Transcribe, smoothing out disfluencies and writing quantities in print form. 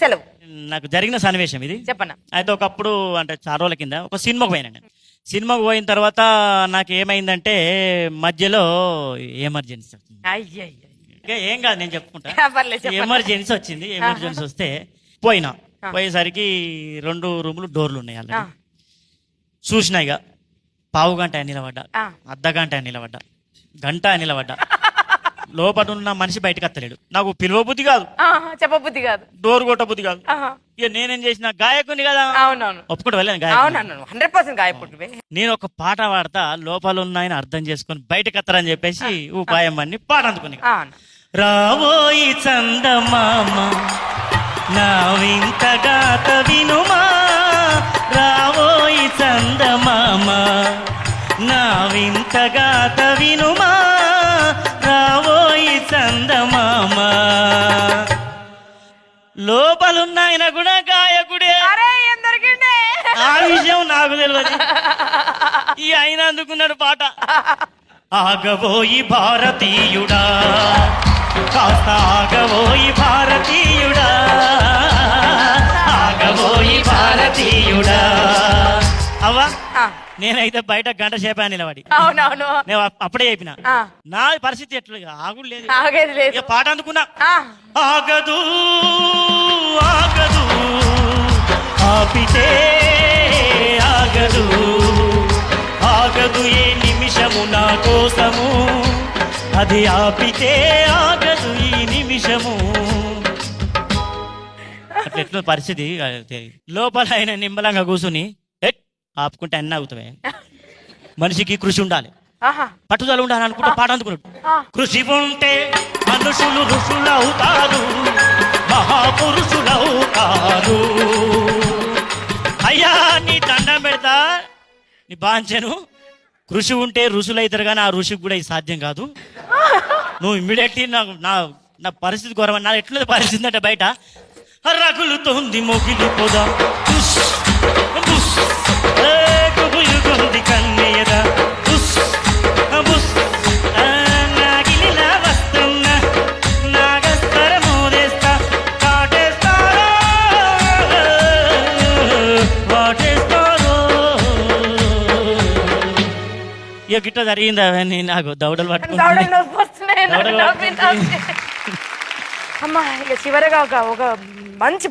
సెలవు. నాకు జరిగిన సన్నివేశం ఇది చెప్పన్నా. అయితే ఒకప్పుడు అంటే చాలా రోజుల కింద ఒక సినిమాకు పోయినా. సినిమాకు పోయిన తర్వాత నాకు ఏమైందంటే మధ్యలో ఎమర్జెన్సీ వచ్చింది. ఏం కాదు నేను చెప్పుకుంటా. ఎమర్జెన్సీ వచ్చింది. ఎమర్జెన్సీ వస్తే పోయేసరికి 2 రూములు డోర్లు ఉన్నాయి. అలా చూసినా ఇక పావు గంట నిలబడ్డా, అర్ధ గంట నిలబడ్డా, గంట నిలబడ్డా. లోపల ఉన్న మనిషి బయటకు వస్తలేడు. నాకు పిలువ బుద్ధి కాదు, చెప్పబుద్ధి కాదు, డోర్ కొట్ట బుద్ధి కాదు. ఇక నేనేం చేసిన గాయకుని కదా, ఒప్పుకుంటూ వెళ్ళాను గాయకుడు. 100% గాయకుడివే. నేను ఒక పాట పాడతా, లోపల ఉన్న ఆయన అర్థం చేసుకొని బయటకు వస్తారని చెప్పేసి ఉపాయం అన్ని పాట అందుకుని. రావోయి చందమామ నా వింత గాత వినుమా, రావోయి చందమామ నా వింత గాత వినుమా, రావోయి చందమామ. లోపలున్న ఆయన కూడా గాయకుడే. ఆ విషయం నాకు తెలియదు. ఈ ఆయన అందుకున్నాడు పాట. ఆగబోయి భారతీయుడా, కాస్త ఆగబోయి భారతీయుడా, ఆగబోయి భారతీయుడా. అవ్వా నేనైతే బయట గంట సేపా నిలబడి. అవునవును. నేను అప్పుడే చెప్పిన నా పరిస్థితి ఎట్లు ఆగుడు లేదు. ఇక పాట అందుకున్నా. ఆగదు ఆగదు ఆపితే ఆగదు, ఆగదు ఏ నిమిషము నా కోసము, అది ఆపితే ఆగదు ఈ నిమిషము. అట్లా పరిస్థితి. లోపల ఆయన నిమ్మలంగా కూర్చుని ఆపుకుంటే అన్నీ ఆగుతావే. మనిషికి కృషి ఉండాలి, పట్టుదల ఉండాలి అనుకుంటే పాట అందుకున్నాడు. కృషి ఉంటే మనుషులు ఋషులవుతారు, మహాపురుషులవుతారు. అయ్యా నీ దండం పెడతా, నీ బాంచను. కృషి ఉంటే ఋషులు అవుతారు, కానీ ఆ ఋషికి కూడా ఇది సాధ్యం కాదు. నువ్వు ఇమ్మీడియట్లీ నాకు నా పరిస్థితి ఘోరం. నా ఎట్లుంది పరిస్థితి అంటే బయట రగులుతోంది మొగిలి పొద, కన్నయ్యదా నాగిలిలా వస్తున్నా, నాగస్తర మోదేస్తా, కాటేస్తారో వాటేస్తారో. ఇక గిట్ట జరిగింది అవన్నీ. నాకు దౌడలు పట్టుకుని అమ్మా. ఇక చివరగా ఒక మంచి